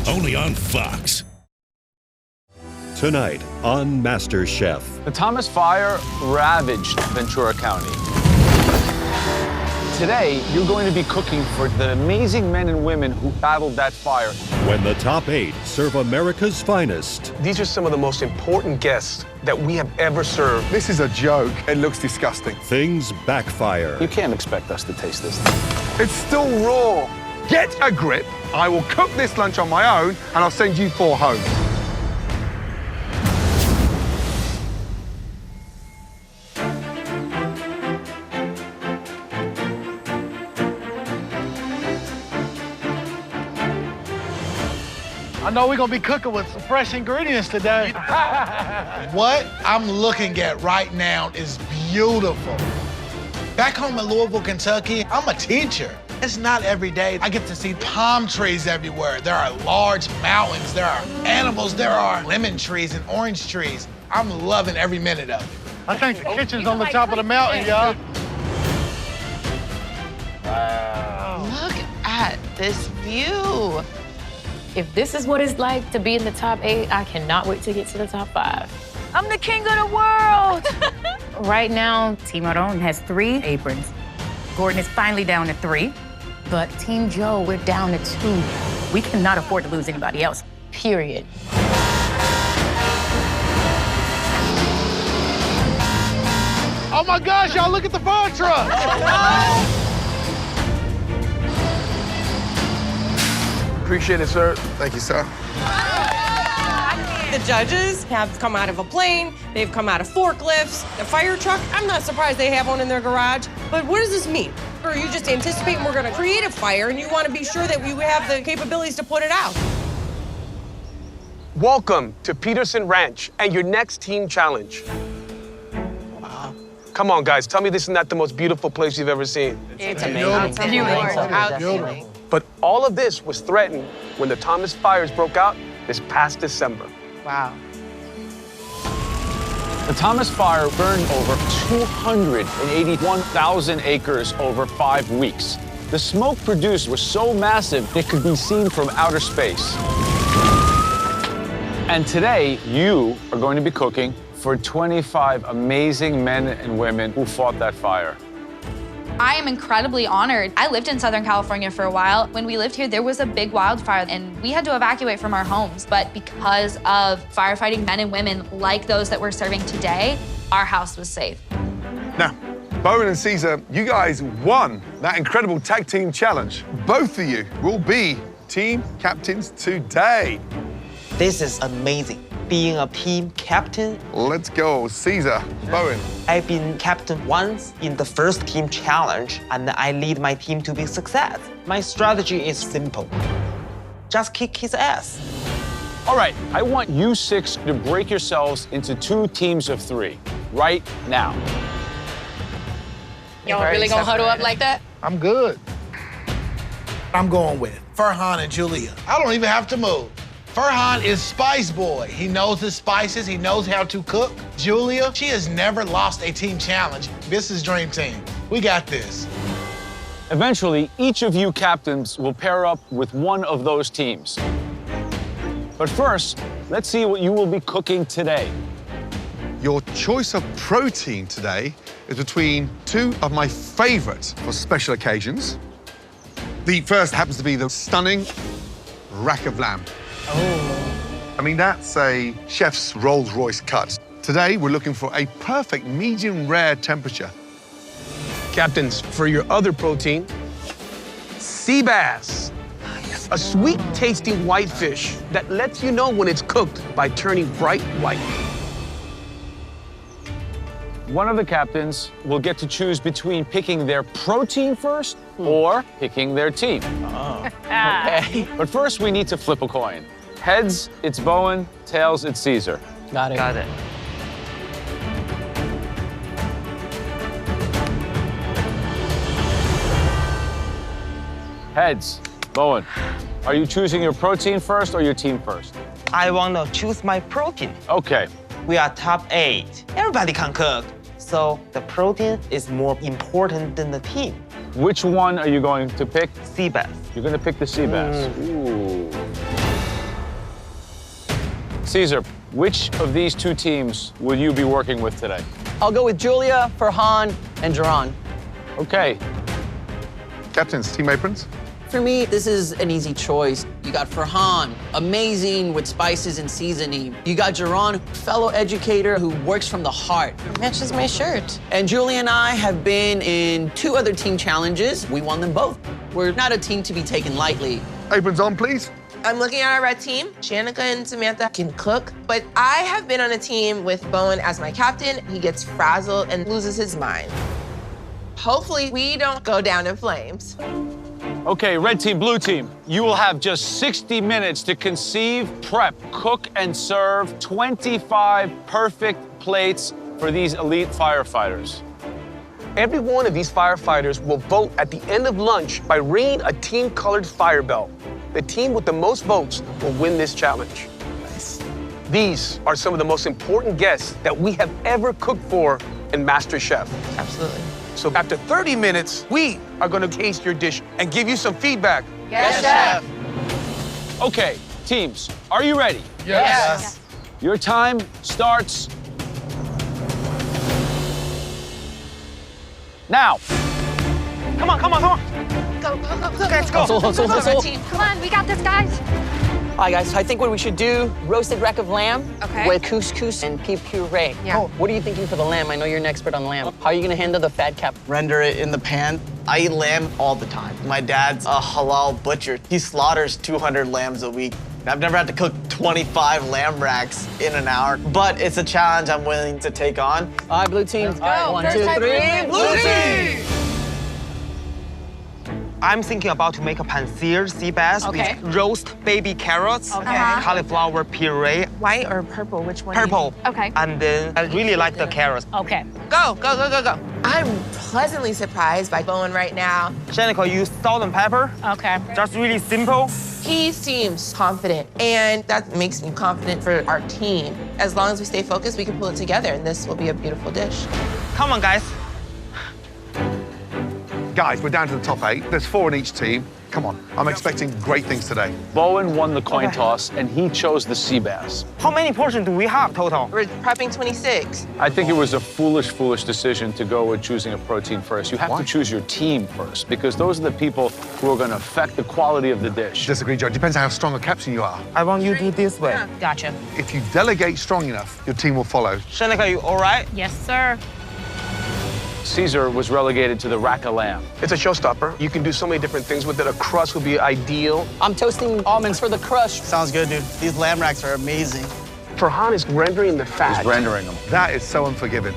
only on Fox. Tonight on MasterChef. The Thomas Fire ravaged Ventura County. Today, you're going to be cooking for the amazing men and women who battled that fire. When the top 8 serve America's finest. These are some of the most important guests that we have ever served. This is a joke. It looks disgusting. Things backfire. You can't expect us to taste this. It's still raw. Get a grip. I will cook this lunch on my own, and I'll send you 4 home. I know we're gonna be cooking with some fresh ingredients today. What I'm looking at right now is beautiful. Back home in Louisville, Kentucky, I'm a teacher. It's not every day I get to see palm trees everywhere. There are large mountains, there are animals, there are lemon trees and orange trees. I'm loving every minute of it. I think the kitchen's on the top of the mountain, y'all. Look at this view. If this is what it's like to be in the top 8, I cannot wait to get to the top 5. I'm the king of the world. Right now, Team Aron has 3 aprons. Gordon is finally down to 3. But Team Joe, we're down to 2. We cannot afford to lose anybody else, period. Oh my gosh, y'all, look at the fire truck. Appreciate it, sir. Thank you, sir. The judges have come out of a plane, they've come out of forklifts, the fire truck. I'm not surprised they have one in their garage, but what does this mean? Or you just anticipate we're gonna create a fire and you wanna be sure that we have the capabilities to put it out? Welcome to Peterson Ranch and your next team challenge. Wow. Come on, guys, tell me this is not the most beautiful place you've ever seen. It's amazing. Outstanding. But all of this was threatened when the Thomas fires broke out this past December. Wow. The Thomas Fire burned over 281,000 acres over 5 weeks. The smoke produced was so massive it could be seen from outer space. And today, you are going to be cooking for 25 amazing men and women who fought that fire. I am incredibly honored. I lived in Southern California for a while. When we lived here, there was a big wildfire and we had to evacuate from our homes. But because of firefighting men and women like those that we're serving today, our house was safe. Now, Bowen and Caesar, you guys won that incredible tag team challenge. Both of you will be team captains today. This is amazing. Being a team captain. Let's go, Caesar, Bowen. I've been captain once in the first team challenge, and I lead my team to be success. My strategy is simple. Just kick his ass. All right, I want you 6 to break yourselves into 2 teams of 3 right now. Y'all really gonna huddle up like that? I'm good. I'm going with Farhan and Julia. I don't even have to move. Farhan is Spice Boy. He knows his spices, he knows how to cook. Julia, she has never lost a team challenge. This is Dream Team. We got this. Eventually, each of you captains will pair up with one of those teams. But first, let's see what you will be cooking today. Your choice of protein today is between 2 of my favorites for special occasions. The first happens to be the stunning rack of lamb. I mean, that's a chef's Rolls-Royce cut. Today, we're looking for a perfect medium rare temperature. Captains, for your other protein, sea bass. A sweet-tasting whitefish that lets you know when it's cooked by turning bright white. One of the captains will get to choose between picking their protein first or picking their team. Okay. But first, we need to flip a coin. Heads, it's Bowen. Tails, it's Caesar. Got it. Heads, Bowen. Are you choosing your protein first or your team first? I want to choose my protein. Okay. We are top 8. Everybody can cook. So the protein is more important than the team. Which one are you going to pick? Sea bass. You're going to pick the sea bass. Ooh. Caesar, which of these two teams will you be working with today? I'll go with Julia, Farhan, and Jaron. Okay. Captains, team aprons. For me, this is an easy choice. You got Farhan, amazing with spices and seasoning. You got Jaron, fellow educator who works from the heart. Matches my shirt. And Julia and I have been in 2 other team challenges. We won them both. We're not a team to be taken lightly. Aprons on, please. I'm looking at our red team. Shanika and Samantha can cook, but I have been on a team with Bowen as my captain. He gets frazzled and loses his mind. Hopefully, we don't go down in flames. Okay, red team, blue team, you will have just 60 minutes to conceive, prep, cook, and serve 25 perfect plates for these elite firefighters. Every one of these firefighters will vote at the end of lunch by ringing a team-colored fire bell. The team with the most votes will win this challenge. Nice. These are some of the most important guests that we have ever cooked for in MasterChef. Absolutely. So after 30 minutes, we are gonna taste your dish and give you some feedback. Yes, Chef. Okay, teams, are you ready? Yes. Your time starts now. Come on, come on, come on. Go, go, go, go. Let's go. Come on, we got this, guys. All right, guys, I think what we should do, roasted rack of lamb Okay. with couscous and pea puree. Yeah. Oh, what are you thinking for the lamb? I know you're an expert on lamb. How are you gonna handle the fat cap? Render it in the pan. I eat lamb all the time. My dad's a halal butcher. He slaughters 200 lambs a week. I've never had to cook 25 lamb racks in an hour, but it's a challenge I'm willing to take on. All right, blue team. All right, 1, first 2, time 3, blue team! I'm thinking about to make a pansir sea bass Okay. with roast baby carrots, cauliflower puree, White or purple? Which one? purple. Okay. And then I really like the carrots. Okay. Go, go, go, go, go. I'm pleasantly surprised by Bowen right now. Shanika, use salt and pepper. Okay. Just really simple. He seems confident, and that makes me confident for our team. As long as we stay focused, we can pull it together, and this will be a beautiful dish. Come on, guys. Guys, we're down to the top 8. There's 4 in each team. Come on, I'm expecting great things today. Bowen won the coin toss, and he chose the sea bass. How many portions do we have total? We're prepping 26. I think it was a foolish, foolish decision to go with choosing a protein first. You have Why? to choose your team first, because those are the people who are going to affect the quality of the dish. Disagree, Joe. Depends on how strong a captain you are. I want you to do it this way. Gotcha. If you delegate strong enough, your team will follow. Shanika, you all right? Yes, sir. Caesar was relegated to the rack of lamb. It's a showstopper. You can do so many different things with it. A crust would be ideal. I'm toasting almonds for the crush. Sounds good, dude. These lamb racks are amazing. Farhan is rendering the fat. He's rendering them. That is so unforgiving.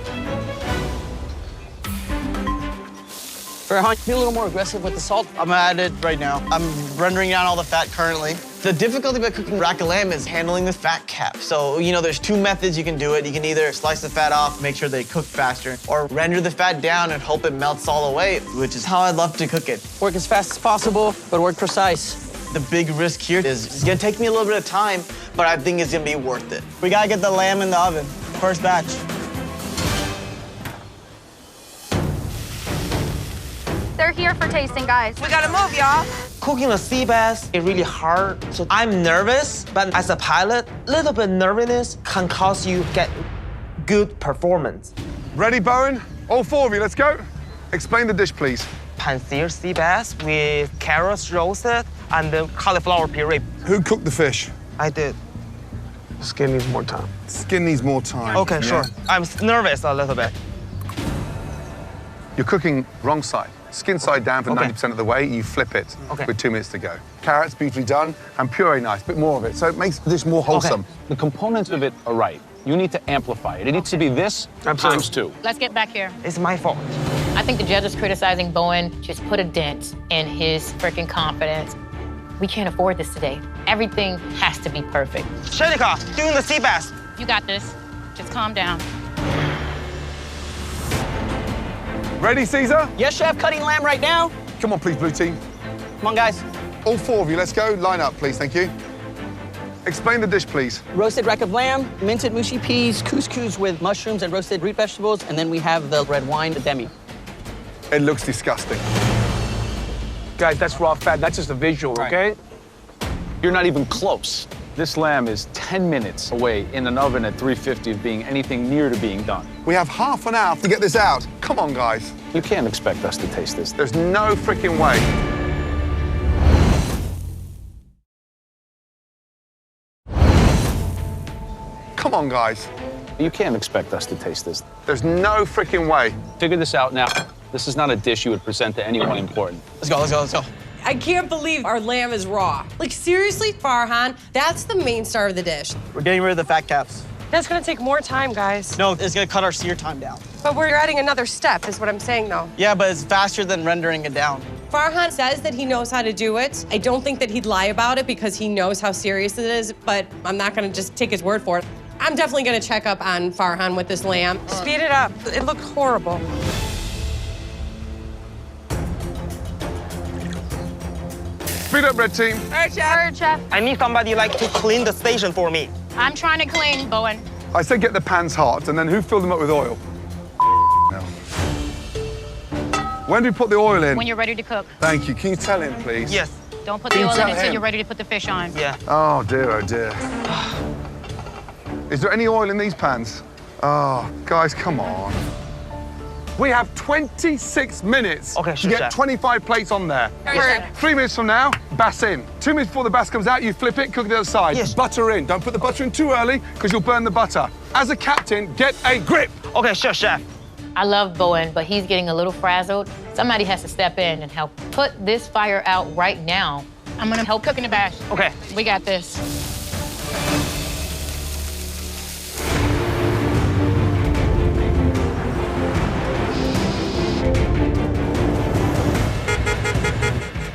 Farhan, be a little more aggressive with the salt. I'm at it right now. I'm rendering down all the fat currently. The difficulty about cooking rack of lamb is handling the fat cap. So, you know, there's 2 methods you can do it. You can either slice the fat off, make sure they cook faster, or render the fat down and hope it melts all the way, which is how I'd love to cook it. Work as fast as possible, but work precise. The big risk here is it's gonna take me a little bit of time, but I think it's gonna be worth it. We gotta get the lamb in the oven. First batch. They're here for tasting, guys. We gotta move, y'all. Cooking a sea bass is really hard, so I'm nervous, but as a pilot, a little bit nervousness can cause you get good performance. Ready, Bowen? All 4 of you, let's go. Explain the dish, please. Pansir sea bass with carrots roasted and the cauliflower puree. Who cooked the fish? I did. Skin needs more time. Skin needs more time. Okay, sure. I'm nervous a little bit. You're cooking wrong side. Skin side down for 90% of the way, you flip it with 2 minutes to go. Carrots, beautifully done, and puree nice, bit more of it, so it makes the dish more wholesome. The components of it are right. You need to amplify it. It needs to be this times 2. Let's get back here. It's my fault. I think the judges criticizing Bowen just put a dent in his freaking confidence. We can't afford this today. Everything has to be perfect. Shanika, doing the sea bass. You got this. Just calm down. Ready, Caesar? Yes, chef, cutting lamb right now. Come on, please, blue team. Come on, guys. All 4 of you, let's go. Line up, please, thank you. Explain the dish, please. Roasted rack of lamb, minted mushy peas, couscous with mushrooms and roasted root vegetables, and then we have the red wine, the demi. It looks disgusting. Guys, that's raw fat. That's just a visual, okay? You're not even close. This lamb is 10 minutes away in an oven at 350 of being anything near to being done. We have half an hour to get this out. Come on, guys. You can't expect us to taste this. There's no freaking way. Come on, guys. You can't expect us to taste this. There's no freaking way. Figure this out now. This is not a dish you would present to anyone important. Let's go, let's go, let's go. I can't believe our lamb is raw. Like, seriously, Farhan, that's the main star of the dish. We're getting rid of the fat caps. That's gonna take more time, guys. No, it's gonna cut our sear time down. But we're adding another step, is what I'm saying, though. Yeah, but it's faster than rendering it down. Farhan says that he knows how to do it. I don't think that he'd lie about it because he knows how serious it is, but I'm not gonna just take his word for it. I'm definitely gonna check up on Farhan with this lamb. Speed it up. It looked horrible. Speed up, red team. All right, chef. I need somebody like to clean the station for me. I'm trying to clean, Bowen. I said get the pans hot, and then who filled them up with oil? No. When do we put the oil in? When you're ready to cook. Thank you. Can you tell him, please? Yes. Don't put the oil in until you're ready to put the fish on. Yeah. Oh, dear, oh, dear. Is there any oil in these pans? Oh, guys, come on. We have 26 minutes Okay, to sure, get chef. 25 plates on there. Yes, 3 minutes from now, bass in. 2 minutes before the bass comes out, you flip it, cook it the other side. Yes. Butter in. Don't put the butter in too early, because you'll burn the butter. As a captain, get a grip. Okay, sure, chef. I love Bowen, but he's getting a little frazzled. Somebody has to step in and help put this fire out right now. I'm gonna help cook in the bash. Okay. We got this.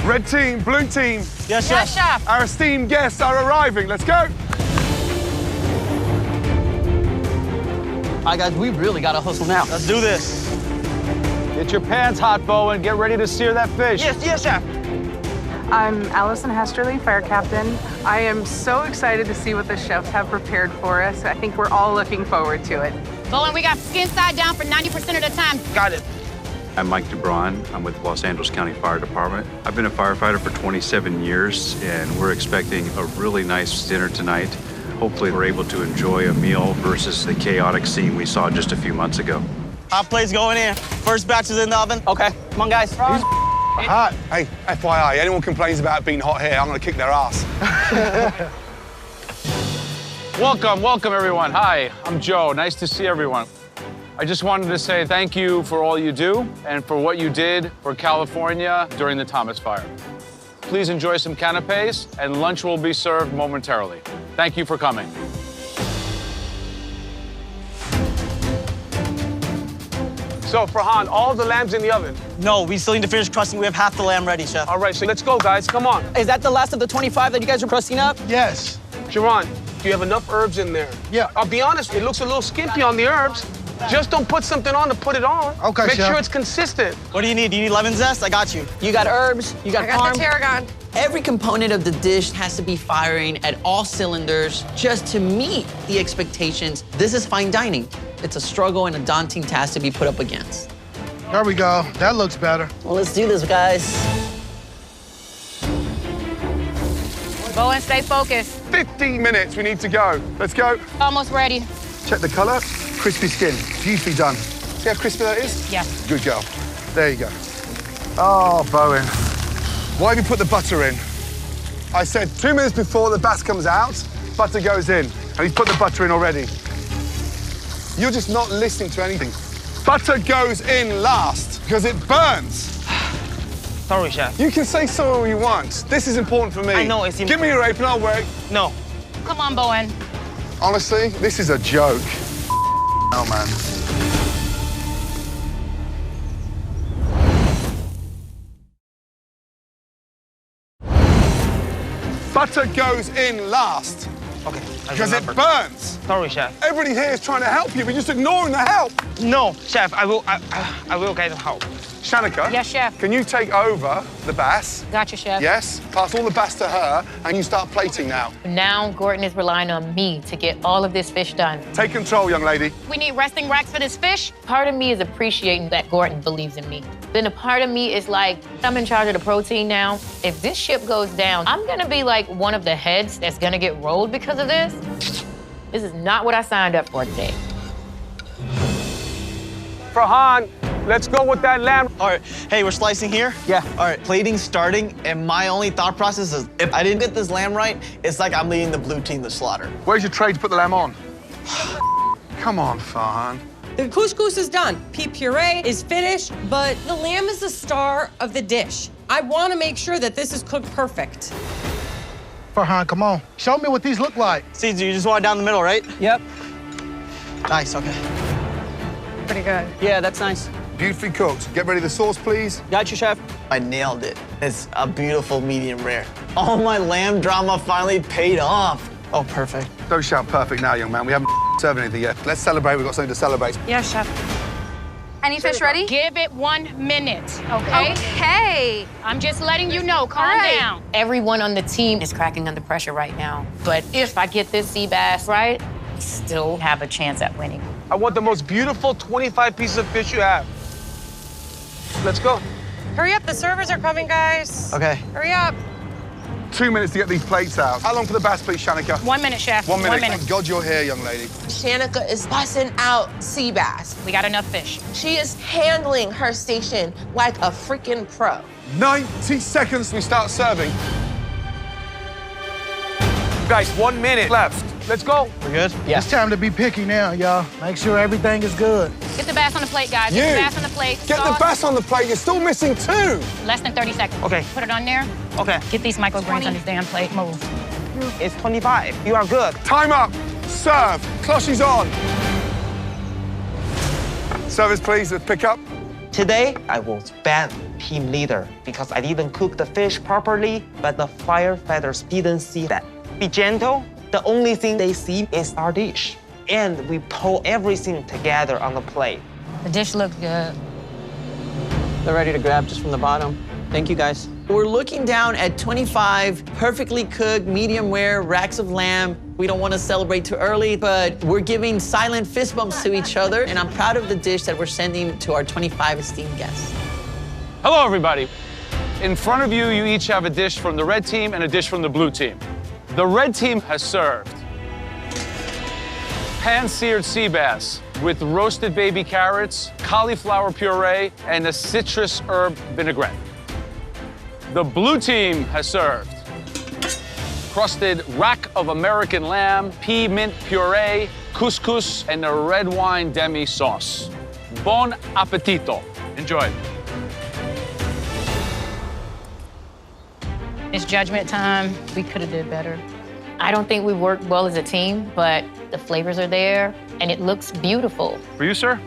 Red team, blue team. Yes, chef. Yes, chef. Our esteemed guests are arriving. Let's go. All right, guys, we really got to hustle now. Let's do this. Get your pans hot, Bowen. Get ready to sear that fish. Yes, yes, chef. I'm Allison Hesterly, fire captain. I am so excited to see what the chefs have prepared for us. I think we're all looking forward to it. Bowen, we got skin side down for 90% of the time. Got it. I'm Mike DeBron. I'm with Los Angeles County Fire Department. I've been a firefighter for 27 years, and we're expecting a really nice dinner tonight. Hopefully, we're able to enjoy a meal versus the chaotic scene we saw just a few months ago. Hot plates going in. First batch is in the oven. Okay, come on, guys. Hot. Hey, FYI, anyone complains about it being hot here, I'm going to kick their ass. Welcome, welcome, everyone. Hi, I'm Joe. Nice to see everyone. I just wanted to say thank you for all you do and for what you did for California during the Thomas Fire. Please enjoy some canapes, and lunch will be served momentarily. Thank you for coming. So, Farhan, all the lamb's in the oven. No, we still need to finish crusting. We have half the lamb ready, chef. All right, so let's go, guys. Come on. Is that the last of the 25 that you guys are crusting up? Yes. Sharon, do you have enough herbs in there? Yeah. I'll be honest, it looks a little skimpy on the herbs. Just don't put something on to put it on. Okay, Make chef. sure it's consistent. What do you need? Do you need lemon zest? I got you. You got herbs, you got I got parm. the tarragon. Every component of the dish has to be firing at all cylinders just to meet the expectations. This is fine dining. It's a struggle and a daunting task to be put up against. There we go. That looks better. Well, let's do this, guys. Bowen, stay focused. 15 minutes, we need to go. Let's go. Almost ready. Check the color. Crispy skin. Beautifully done. See how crispy that is? Yes. Good girl. There you go. Oh, Bowen. Why have you put the butter in? I said 2 minutes before the bass comes out, butter goes in. And he's put the butter in already. You're just not listening to anything. Butter goes in last because it burns. Sorry, chef. You can say so all you want. This is important for me. I know it's important. Give me your apron, I'll work. No. Come on, Bowen. Honestly, this is a joke. Oh, man. Butter goes in last. Okay. Because it burns. Sorry, chef. Everybody here is trying to help you, but you're just ignoring the help. No, chef. I will get help. Shanika. Yes, chef. Can you take over the bass? Gotcha, chef. Yes. Pass all the bass to her, and you start plating now. Now Gordon is relying on me to get all of this fish done. Take control, young lady. We need resting racks for this fish. Part of me is appreciating that Gordon believes in me. Then a part of me is like, I'm in charge of the protein now. If this ship goes down, I'm gonna be like one of the heads that's gonna get rolled because of this. This is not what I signed up for today. Farhan, let's go with that lamb. All right, hey, we're slicing here? Yeah. All right, plating's starting, and my only thought process is if I didn't get this lamb right, it's like I'm leading the blue team to slaughter. Where's your tray to put the lamb on? Come on, Farhan. The couscous is done. Pea puree is finished, but the lamb is the star of the dish. I want to make sure that this is cooked perfect. Farhan, come on. Show me what these look like. Caesar, you just want it down the middle, right? Yep. Nice, okay. Pretty good. Yeah, that's nice. Beautifully cooked. Get ready the sauce, please. Got you, chef. I nailed it. It's a beautiful medium rare. All my lamb drama finally paid off. Oh, perfect. Don't shout perfect now, young man. We haven't served anything yet. Let's celebrate. We've got something to celebrate. Yes, chef. Any fish ready? Give it 1 minute, okay? Okay. I'm just letting you know, calm down. Everyone on the team is cracking under pressure right now. But if I get this sea bass right, I still have a chance at winning. I want the most beautiful 25 pieces of fish you have. Let's go. Hurry up, the servers are coming, guys. Okay. Hurry up. 2 minutes to get these plates out. How long for the bass, please, Shanika? 1 minute, chef. 1 minute. 1 minute. Thank God you're here, young lady. Shanika is busting out sea bass. We got enough fish. She is handling her station like a freaking pro. 90 seconds, we start serving. Guys, 1 minute left. Let's go. We're good? Yeah. It's time to be picky now, y'all. Make sure everything is good. Get the bass on the plate, guys. Get the bass on the plate. Get the bass on the plate. You're still missing 2. Less than 30 seconds. Okay. Put it on there. Okay. Get these microgreens on this damn plate. Move. It's 25. You are good. Time up. Serve. Cloche on. Service, please. Let's pick up. Today, I was bad team leader because I didn't cook the fish properly, but the firefighters didn't see that. Be gentle. The only thing they see is our dish. And we pull everything together on the plate. The dish looks good. They're ready to grab just from the bottom. Thank you, guys. We're looking down at 25 perfectly cooked, medium rare racks of lamb. We don't want to celebrate too early, but we're giving silent fist bumps to each other, and I'm proud of the dish that we're sending to our 25 esteemed guests. Hello, everybody. In front of you, you each have a dish from the red team and a dish from the blue team. The red team has served pan-seared sea bass with roasted baby carrots, cauliflower puree, and a citrus herb vinaigrette. The blue team has served crusted rack of American lamb, pea mint puree, couscous, and a red wine demi sauce. Bon appetito. Enjoy. It's judgment time. We could have did better. I don't think we worked well as a team, but the flavors are there, and it looks beautiful. For you, sir?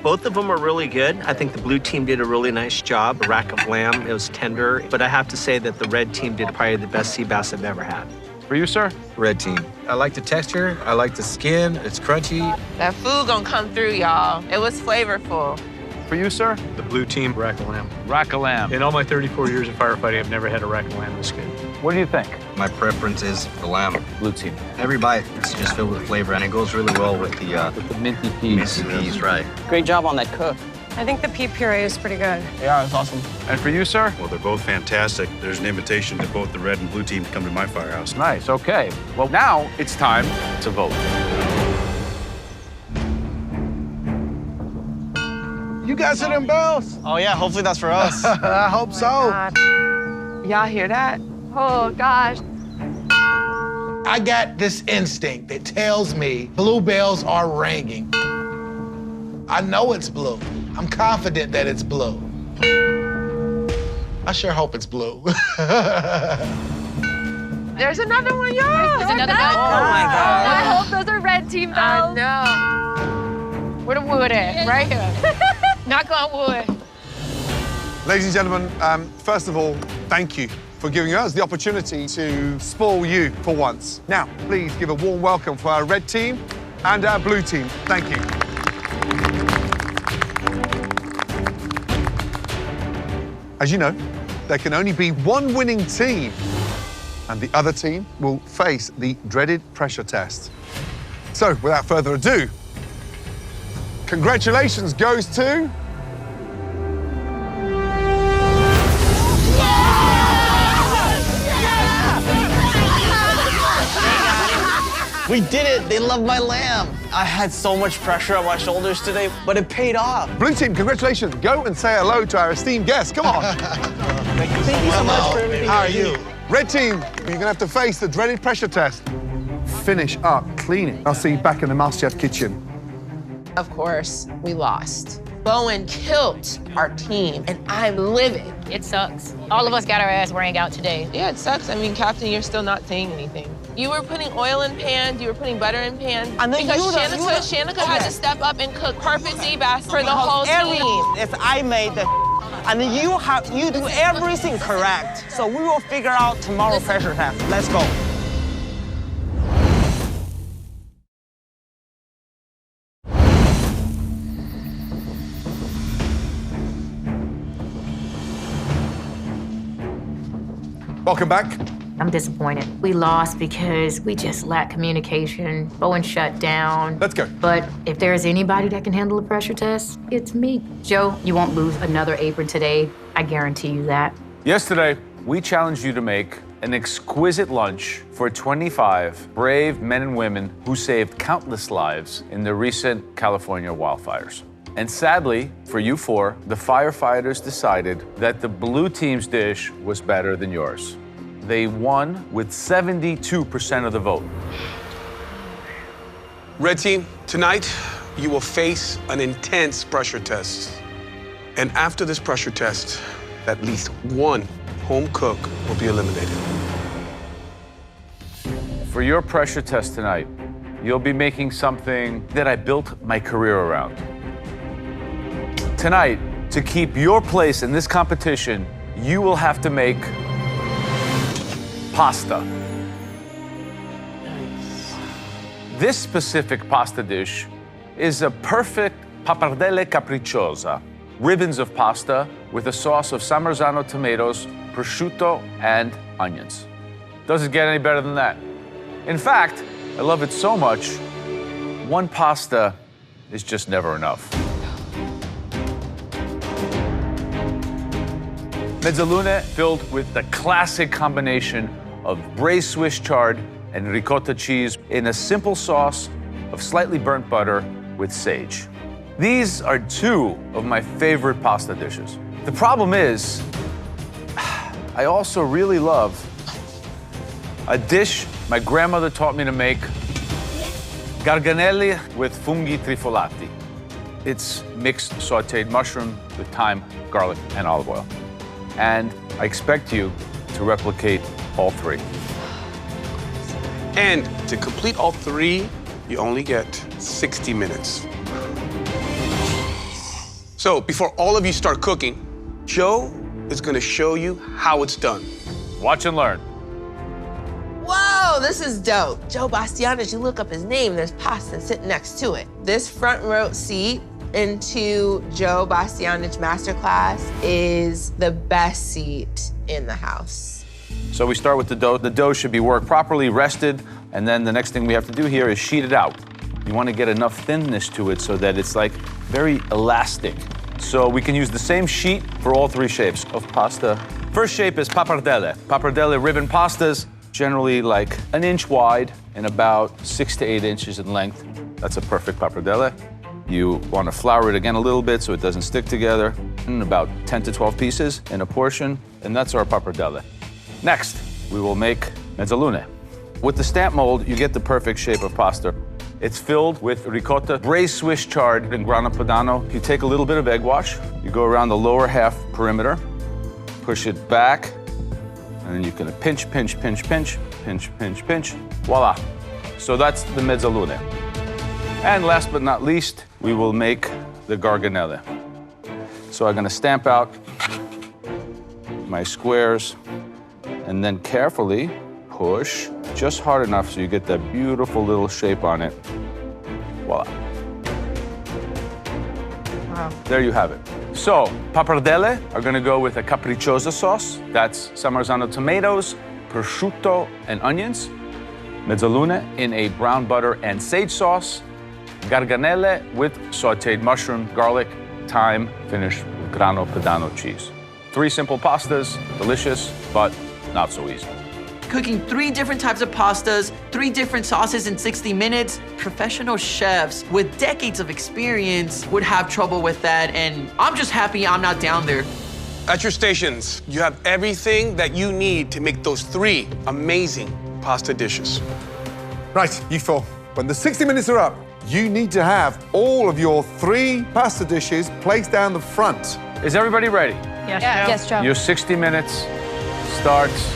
Both of them are really good. I think the blue team did a really nice job. A rack of lamb, it was tender. But I have to say that the red team did probably the best sea bass I've ever had. For you, sir? Red team. I like the texture. I like the skin. It's crunchy. That food gonna come through, y'all. It was flavorful. For you, sir? The blue team, rack of lamb. Rack of lamb. In all my 34 years of firefighting, I've never had a rack of lamb this good. What do you think? My preference is the lamb. Blue team. Every bite is just filled with flavor, and it goes really well with the minty peas. Minty peas, right. Great job on that cook. I think the pea puree is pretty good. Yeah, it's awesome. And for you, sir? Well, they're both fantastic. There's an invitation to both the red and blue team to come to my firehouse. Nice, okay. Well, now it's time to vote. You guys hear them bells? Oh, yeah, hopefully that's for us. I hope so. Y'all hear that? Oh, gosh. I got this instinct that tells me blue bells are ringing. I know it's blue. I'm confident that it's blue. I sure hope it's blue. There's another one, y'all. There's another bell. Oh, my God. I hope those are red team bells. I know. Where the wood at? Right here. Knock on wood. Ladies and gentlemen, first of all, thank you for giving us the opportunity to spoil you for once. Now, please give a warm welcome for our red team and our blue team. Thank you. As you know, there can only be one winning team, and the other team will face the dreaded pressure test. So, without further ado, congratulations goes to... We did it! They love my lamb! I had so much pressure on my shoulders today, but it paid off. Blue team, congratulations. Go and say hello to our esteemed guests. Come on. Thank you so much for everything. How are you? Red team, you're going to have to face the dreaded pressure test. Finish up cleaning. I'll see you back in the MasterChef kitchen. Of course, we lost. Bowen killed our team, and I'm livid. It sucks. All of us got our ass rang out today. Yeah, it sucks. I mean, Captain, you're still not saying anything. You were putting oil in pans, you were putting butter in pans. And then because Shanika had to step up and cook perfect sea bass for the whole team. If I made the and then you do everything correct. So we will figure out tomorrow pressure test. Let's go. Welcome back. I'm disappointed. We lost because we just lacked communication. Bowen shut down. Let's go. But if there's anybody that can handle a pressure test, it's me. Joe, you won't lose another apron today. I guarantee you that. Yesterday, we challenged you to make an exquisite lunch for 25 brave men and women who saved countless lives in the recent California wildfires. And sadly, for you four, the firefighters decided that the blue team's dish was better than yours. They won with 72% of the vote. Red team, tonight you will face an intense pressure test. And after this pressure test, at least one home cook will be eliminated. For your pressure test tonight, you'll be making something that I built my career around. Tonight, to keep your place in this competition, you will have to make pasta. This specific pasta dish is a perfect pappardelle capricciosa, ribbons of pasta with a sauce of San Marzano tomatoes, prosciutto, and onions. Doesn't get any better than that. In fact, I love it so much, one pasta is just never enough. Mezzalune filled with the classic combination of braised Swiss chard and ricotta cheese in a simple sauce of slightly burnt butter with sage. These are two of my favorite pasta dishes. The problem is, I also really love a dish my grandmother taught me to make, garganelli with funghi trifolati. It's mixed sauteed mushroom with thyme, garlic, and olive oil. And I expect you to replicate all three. And to complete all three, you only get 60 minutes. So before all of you start cooking, Joe is gonna show you how it's done. Watch and learn. Whoa, this is dope. Joe Bastianich, you look up his name, there's pasta sitting next to it. This front row seat into Joe Bastianich Masterclass is the best seat in the house. So we start with the dough. The dough should be worked properly, rested, and then the next thing we have to do here is sheet it out. You want to get enough thinness to it so that it's like very elastic. So we can use the same sheet for all three shapes of pasta. First shape is pappardelle. Pappardelle ribbon pastas, generally like an inch wide and about 6 to 8 inches in length. That's a perfect pappardelle. You want to flour it again a little bit so it doesn't stick together, in about 10 to 12 pieces in a portion, and that's our pappardelle. Next, we will make mezzalune. With the stamp mold, you get the perfect shape of pasta. It's filled with ricotta, braised Swiss chard, and grana padano. You take a little bit of egg wash, you go around the lower half perimeter, push it back, and then you can pinch, pinch, pinch, pinch, pinch, pinch, pinch. Voila. So that's the mezzalune. And last but not least, we will make the garganelle. So I'm gonna stamp out my squares and then carefully push just hard enough so you get that beautiful little shape on it. Voila. Wow. There you have it. So, pappardelle are gonna go with a capricciosa sauce. That's San Marzano tomatoes, prosciutto, and onions. Mezzaluna in a brown butter and sage sauce. Garganelle with sauteed mushroom, garlic, thyme, finished with grano padano cheese. 3 simple pastas, delicious, but not so easy. Cooking 3 different types of pastas, 3 different sauces in 60 minutes. Professional chefs with decades of experience would have trouble with that, and I'm just happy I'm not down there. At your stations, you have everything that you need to make those 3 amazing pasta dishes. Right, you 4. When the 60 minutes are up, you need to have all of your 3 pasta dishes placed down the front. Is everybody ready? Yes, Joe. Yes, Joe. Your 60 minutes starts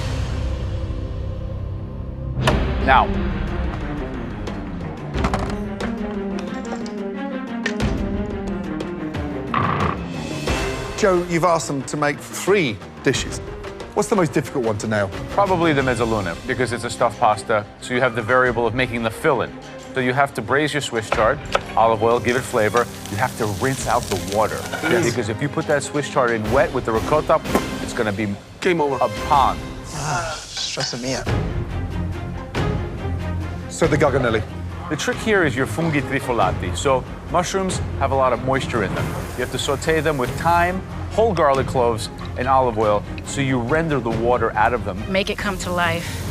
now. Joe, you've asked them to make 3 dishes. What's the most difficult one to nail? Probably the mezzaluna, because it's a stuffed pasta, so you have the variable of making the filling. So you have to braise your Swiss chard, olive oil, give it flavor. You have to rinse out the water. Yes. Because if you put that Swiss chard in wet with the ricotta, it's gonna be game over. A pond. Stressing me out. So the garganelli. The trick here is your funghi trifolati. So mushrooms have a lot of moisture in them. You have to saute them with thyme, whole garlic cloves, and olive oil, so you render the water out of them. Make it come to life.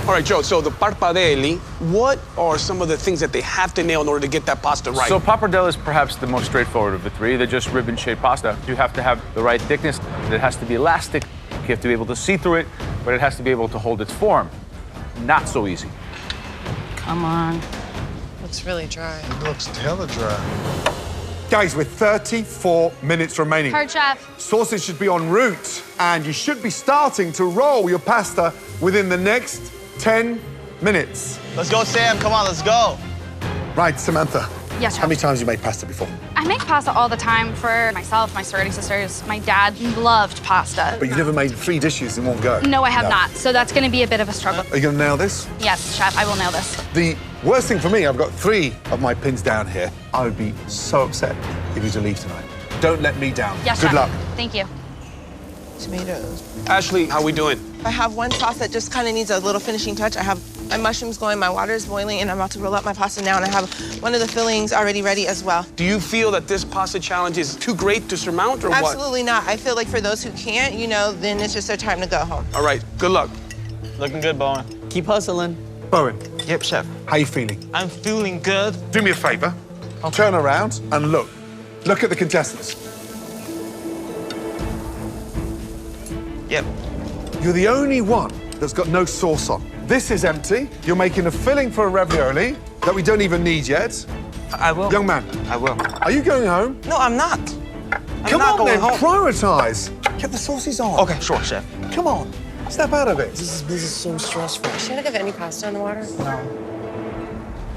All right, Joe, so the parpadelli, what are some of the things that they have to nail in order to get that pasta right? So pappardelle is perhaps the most straightforward of the 3. They're just ribbon-shaped pasta. You have to have the right thickness. It has to be elastic. You have to be able to see through it, but it has to be able to hold its form. Not so easy. Come on. It's really dry. It looks hella dry. Guys, with 34 minutes remaining. Hard chef. Sauces should be en route, and you should be starting to roll your pasta within the next 10 minutes. Let's go, Sam. Come on, let's go. Right, Samantha. Yes, Chef. How many times have you made pasta before? I make pasta all the time for myself, my sorority sisters. My dad loved pasta. But you've never made 3 dishes in one go? No, I have not. So that's going to be a bit of a struggle. Are you going to nail this? Yes, Chef, I will nail this. The worst thing for me, I've got 3 of my pins down here. I would be so upset if you were to leave tonight. Don't let me down. Yes, Good Chef. luck. Thank you. Tomatoes. Ashley, how we doing? I have one sauce that just kind of needs a little finishing touch. I have my mushrooms going, my water is boiling, and I'm about to roll up my pasta now, and I have one of the fillings already ready as well. Do you feel that this pasta challenge is too great to surmount, or what? Absolutely not. I feel like for those who can't, you know, then it's just their time to go home. All right, good luck. Looking good, Bowen. Keep hustling. Bowen, Yep, chef. how you feeling? I'm feeling good. Do me a favor. Turn around and look. Look at the contestants. Yep. You're the only one that's got no sauce on. This is empty. You're making a filling for a ravioli that we don't even need yet. I will. Young man. I will. Are you going home? No, I'm not. Come not on going then, home. prioritize. Get the sauces on. Okay, sure, chef. Come on, step out of it. This is so stressful. Should I have any pasta in the water?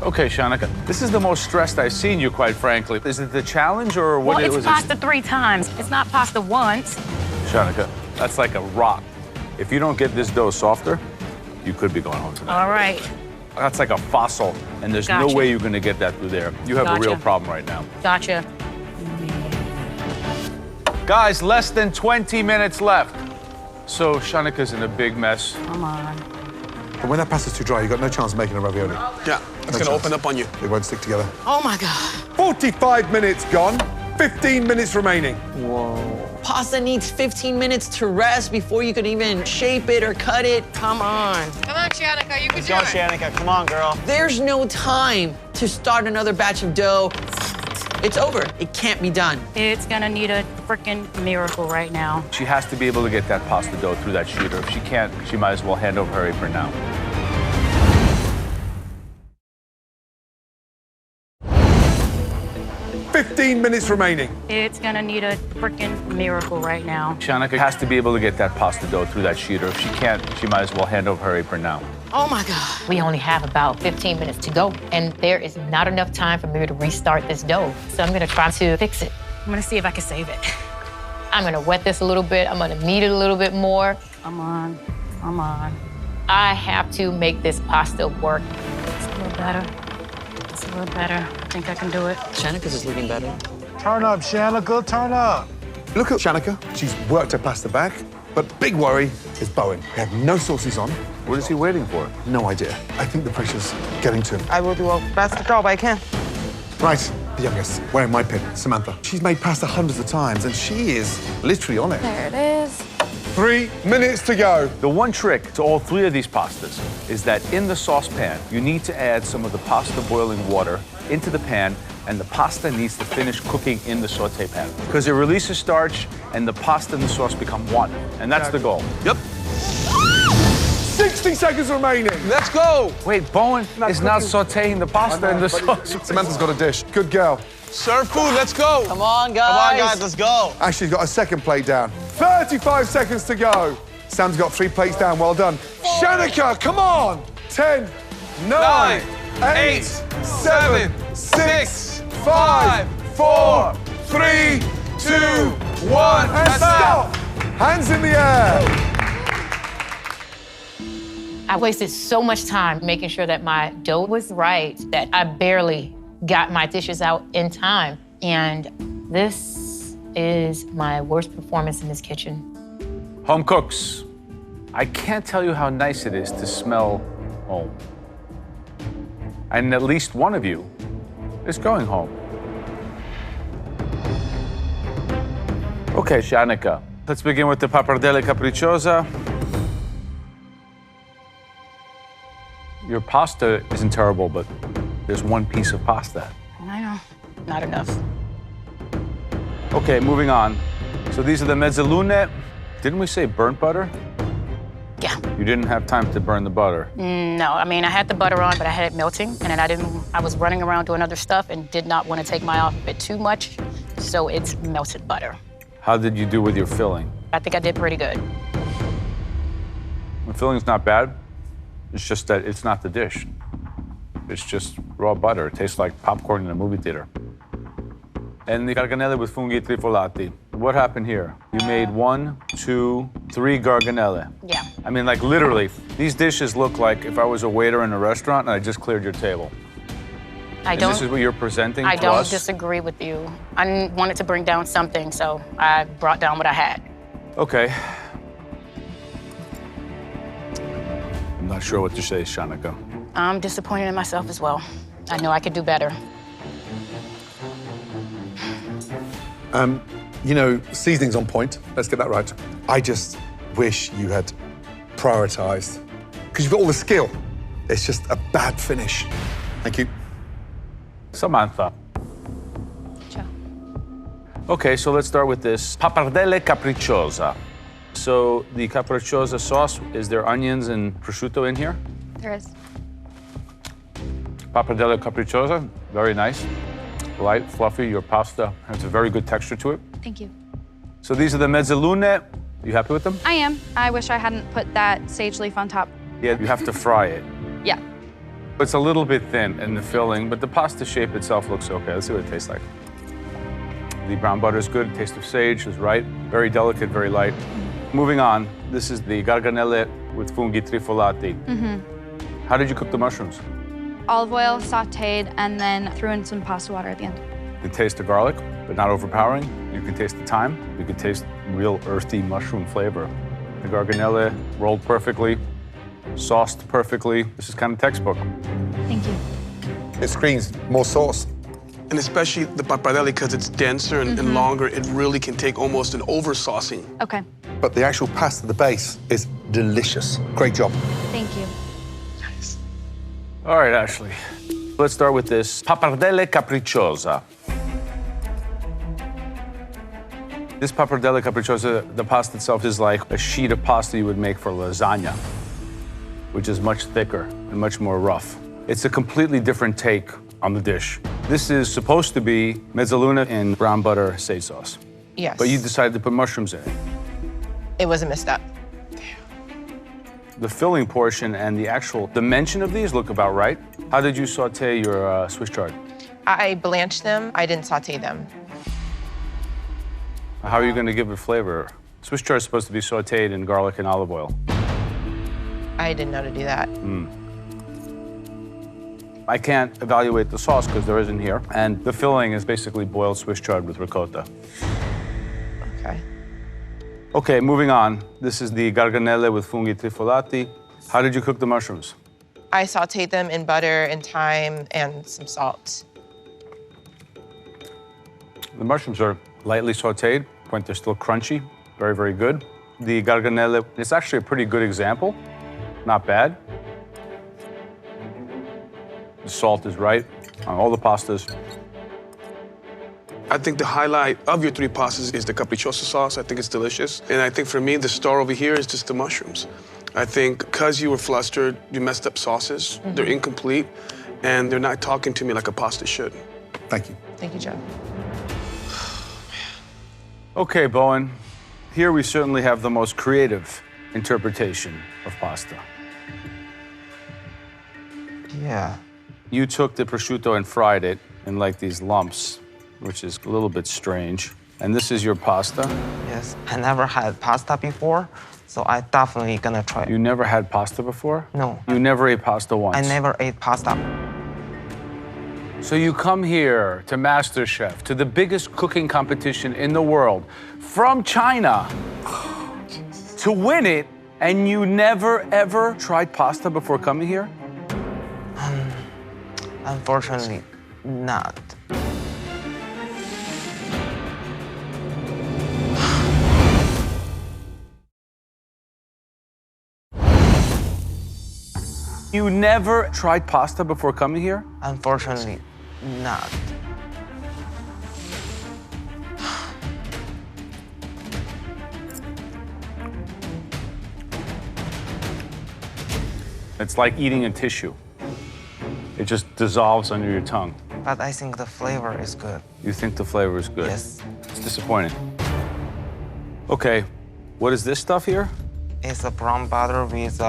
Okay, Shanika, this is the most stressed I've seen you, quite frankly. Is it the challenge, or what? Well, it's was pasta 3 times. It's not pasta once. Shanika, that's like a rock. If you don't get this dough softer, you could be going home tonight. All right. That's like a fossil, and there's no Gotcha. way you're gonna get that through there. You have a real Gotcha. problem right now. Gotcha. Guys, less than 20 minutes left. So Shanika's in a big mess. Come on. And when that pasta's too dry, you've got no chance of making a ravioli. Yeah, it's gonna open up on you. They won't stick together. Oh my God. 45 minutes gone, 15 minutes remaining. Pasta needs 15 minutes to rest before you can even shape it or cut it. Come on. Come on, Shanika, you can Let's do go, it. Shanika. Come on, girl. There's no time to start another batch of dough. It's over. It can't be done. It's gonna need a freaking miracle right now. She has to be able to get that pasta dough through that sheeter. If she can't, she might as well hand over her apron now. $15 minutes remaining. It's gonna need a freaking miracle right now. Shanika has to be able to get that pasta dough through that sheeter. If she can't, she might as well hand over her apron now. Oh my God. We only have about 15 minutes to go, and there is not enough time for me to restart this dough. So I'm gonna try to fix it. I'm gonna see if I can save it. I'm gonna wet this a little bit. I'm gonna knead it a little bit more. Come on. Come on. I have to make this pasta work. It's a little better. It's a little better. I think I can do it. Shanika's is looking better. Turn up, Shanika, turn up. Look at Shanika. She's worked her pasta back, but big worry is Bowen. We have no sauces on. What is he waiting for? No idea. I think the pressure's getting to him. I will do a best job I can. Right, the youngest, wearing my pin, Samantha. She's made pasta hundreds of times, and she is literally on it. There it is. 3 minutes to go. The one trick to all three of these pastas is that in the saucepan, you need to add some of the pasta boiling water into the pan, and the pasta needs to finish cooking in the saute pan. Because it releases starch, and the pasta and the sauce become one. And that's the goal. Yep. 60 seconds remaining. Let's go. Wait, Bowen is not sauteing the pasta in the sauce. Samantha's got a dish. Good girl. Serve food, let's go. Come on, guys. Come on, guys, let's go. Ashley's got a second plate down. 35 seconds to go. Sam's got 3 plates down. Well done. Shanika, come on. 10, 9, 8, 7, 6, 5, 4, 3, 2, 1. And stop. Hands in the air. I wasted so much time making sure that my dough was right that I barely got my dishes out in time. And this is my worst performance in this kitchen. Home cooks, I can't tell you how nice it is to smell home. And at least one of you is going home. Okay, Shanika, let's begin with the pappardelle capricciosa. Your pasta isn't terrible, but there's one piece of pasta. I know. Not enough. Okay, moving on. So these are the mezzalune. Didn't we say burnt butter? Yeah. You didn't have time to burn the butter. No, I mean, I had the butter on, but I had it melting, and then I was running around doing other stuff and did not want to take my eye off of it too much, so it's melted butter. How did you do with your filling? I think I did pretty good. The filling's not bad. It's just that it's not the dish. It's just raw butter. It tastes like popcorn in a movie theater. And the garganelle with funghi trifolati. What happened here? You made 1, 2, 3 garganelle. Yeah. I mean, like literally, these dishes look like if I was a waiter in a restaurant and I just cleared your table. And this is what you're presenting to us? I don't disagree with you. I wanted to bring down something, so I brought down what I had. Okay. I'm not sure what to say, Shanika. I'm disappointed in myself as well. I know I could do better. You know, seasoning's on point. Let's get that right. I just wish you had prioritized, because you've got all the skill. It's just a bad finish. Thank you. Samantha. Ciao. Okay, so let's start with this pappardelle capricciosa. So the capricciosa sauce, is there onions and prosciutto in here? There is. Pappardelle capricciosa, very nice. Light, fluffy, your pasta has a very good texture to it. Thank you. So these are the mezzalune. You happy with them? I am. I wish I hadn't put that sage leaf on top. Yeah, you have to fry it. Yeah. It's a little bit thin in the filling, but the pasta shape itself looks okay. Let's see what it tastes like. The brown butter is good. Taste of sage is right. Very delicate, very light. Moving on, this is the garganelle with funghi trifolati. Mm-hmm. How did you cook the mushrooms? Olive oil, sauteed, and then threw in some pasta water at the end. You can taste the garlic, but not overpowering. You can taste the thyme. You can taste real earthy mushroom flavor. The garganelle rolled perfectly, sauced perfectly. This is kind of textbook. Thank you. It screams more sauce. And especially the pappardelle, because it's denser and longer, it really can take almost an over-saucing. Okay. But the actual pasta, the base, is delicious. Great job. Thank you. All right, Ashley. Let's start with this pappardelle capricciosa. This pappardelle capricciosa, the pasta itself is like a sheet of pasta you would make for lasagna, which is much thicker and much more rough. It's a completely different take on the dish. This is supposed to be mezzalune in brown butter sage sauce. Yes. But you decided to put mushrooms in it. It was a misstep. The filling portion and the actual dimension of these look about right. How did you saute your Swiss chard? I blanched them. I didn't saute them. How are you going to give it flavor? Swiss chard is supposed to be sauteed in garlic and olive oil. I didn't know to do that. I can't evaluate the sauce because there isn't here. And the filling is basically boiled Swiss chard with ricotta. Okay, moving on. This is the garganelle with funghi trifoliati. How did you cook the mushrooms? I sauteed them in butter and thyme and some salt. The mushrooms are lightly sauteed, but they're still crunchy. Very, very good. The garganelle is actually a pretty good example. Not bad. The salt is right on all the pastas. I think the highlight of your 3 pastas is the capricciosa sauce. I think it's delicious. And I think for me, the star over here is just the mushrooms. I think because you were flustered, you messed up sauces. They're incomplete, and they're not talking to me like a pasta should. Thank you. Thank you, Joe. Okay, Bowen. Here we certainly have the most creative interpretation of pasta. Yeah. You took the prosciutto and fried it in like these lumps, which is a little bit strange. And this is your pasta? Yes. I never had pasta before, so I definitely gonna try it. You never had pasta before? No. You never ate pasta once? I never ate pasta. So you come here to MasterChef, to the biggest cooking competition in the world, from China, to win it, and you never, ever tried pasta before coming here? Unfortunately, not. You never tried pasta before coming here? Unfortunately, not. It's like eating a tissue. It just dissolves under your tongue. But I think the flavor is good. You think the flavor is good? Yes. It's disappointing. Okay, what is this stuff here? It's a brown butter with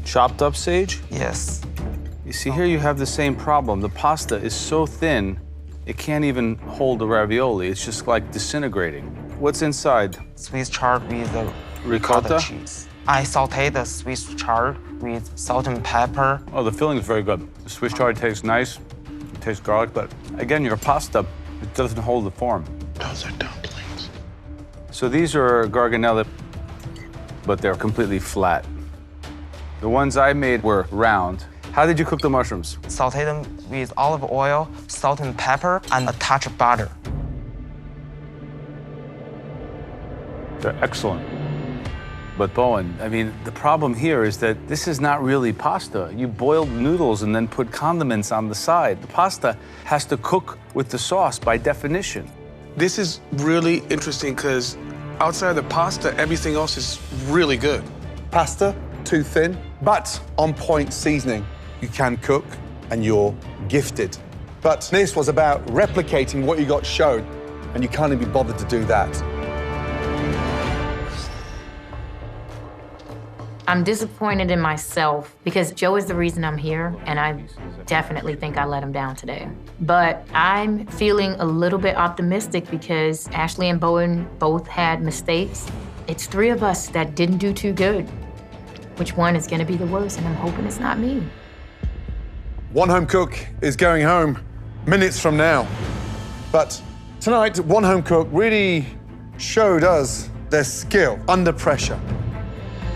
chopped up sage? Yes. You see, here you have the same problem. The pasta is so thin, it can't even hold the ravioli. It's just like disintegrating. What's inside? Swiss chard with the ricotta cheese. I sauteed the Swiss chard with salt and pepper. Oh, the filling is very good. The Swiss chard tastes nice. It tastes garlic, but again, your pasta, it doesn't hold the form. Those are dumplings. So these are garganelle, but they're completely flat. The ones I made were round. How did you cook the mushrooms? Sauteed them with olive oil, salt and pepper, and a touch of butter. They're excellent. But Bowen, I mean, the problem here is that this is not really pasta. You boiled noodles and then put condiments on the side. The pasta has to cook with the sauce by definition. This is really interesting because outside of the pasta, everything else is really good. Pasta, too thin, but on point seasoning. You can cook and you're gifted. But this was about replicating what you got shown, and you can't even be bothered to do that. I'm disappointed in myself because Joe is the reason I'm here, and I definitely think I let him down today. But I'm feeling a little bit optimistic because Ashley and Bowen both had mistakes. It's 3 of us that didn't do too good. Which one is gonna be the worst? And I'm hoping it's not me. One home cook is going home minutes from now. But tonight, one home cook really showed us their skill under pressure.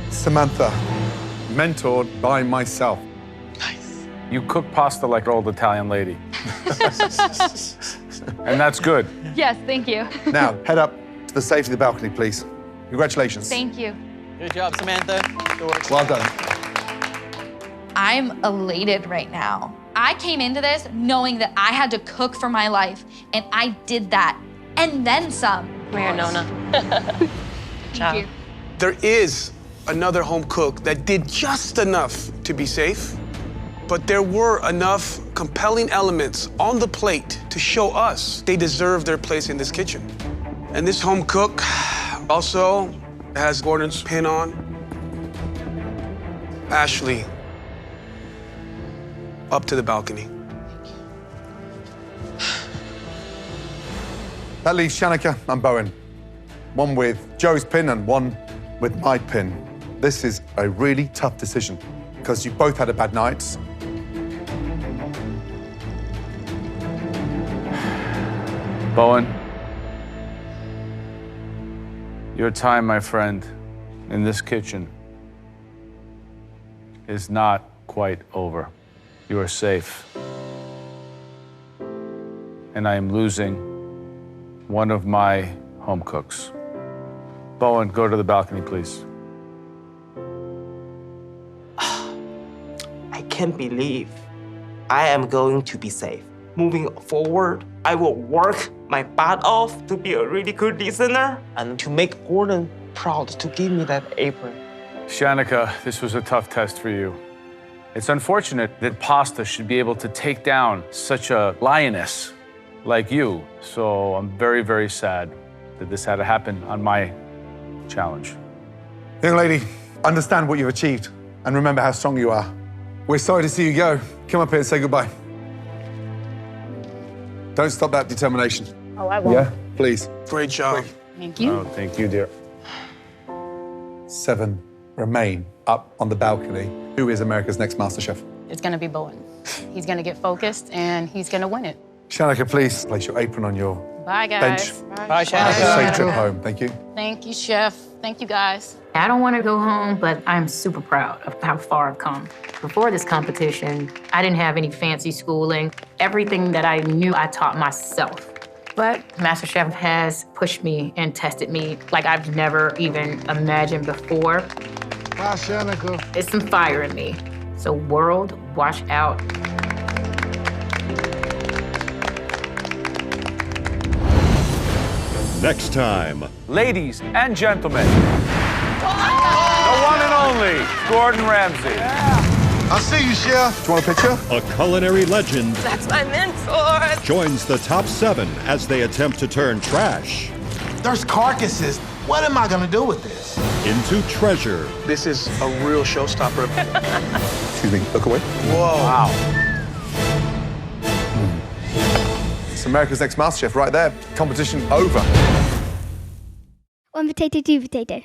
Samantha, mentored by myself. Nice. You cook pasta like an old Italian lady. And that's good. Yes, thank you. Now, head up to the safety of the balcony, please. Congratulations. Thank you. Good job, Samantha. Well done. I'm elated right now. I came into this knowing that I had to cook for my life, and I did that, and then some. Come here, Nona. Thank you. There is another home cook that did just enough to be safe, but there were enough compelling elements on the plate to show us they deserve their place in this kitchen. And this home cook also has Gordon's pin on. Ashley, up to the balcony. That leaves Shanika and Bowen. One with Joe's pin and one with my pin. This is a really tough decision because you both had a bad night. Bowen, Your time, my friend, in this kitchen is not quite over. You are safe. And I am losing one of my home cooks. Bowen, go to the balcony, please. I can't believe I am going to be safe. Moving forward, I will work my butt off to be a really good listener and to make Gordon proud to give me that apron. Shanika, this was a tough test for you. It's unfortunate that pasta should be able to take down such a lioness like you. So I'm very, very sad that this had to happen on my challenge. Young lady, understand what you've achieved and remember how strong you are. We're sorry to see you go. Come up here and say goodbye. Don't stop that determination. Oh, I won't. Yeah, please. Great job. Thank you. Oh, thank you, dear. 7 remain up on the balcony. Who is America's next MasterChef? It's gonna be Bowen. He's gonna get focused and he's gonna win it. Shanika, please place your apron on your Bye, guys. bench. Bye, Have a safe trip home. Thank you. Thank you, Chef. Thank you, guys. I don't want to go home, but I'm super proud of how far I've come. Before this competition, I didn't have any fancy schooling. Everything that I knew, I taught myself. But MasterChef has pushed me and tested me like I've never even imagined before. Bye, Shanika. It's some fire in me. So world, watch out. Next time. Ladies and gentlemen, the one and only Gordon Ramsay. I see you, Chef. Do you want a picture? A culinary legend That's my mentor. joins the top 7 as they attempt to turn trash There's carcasses. What am I gonna do with this? into treasure. This is a real showstopper. Excuse me, look away. Whoa. Wow. It's America's Next MasterChef right there. Competition over. One potato, two potato.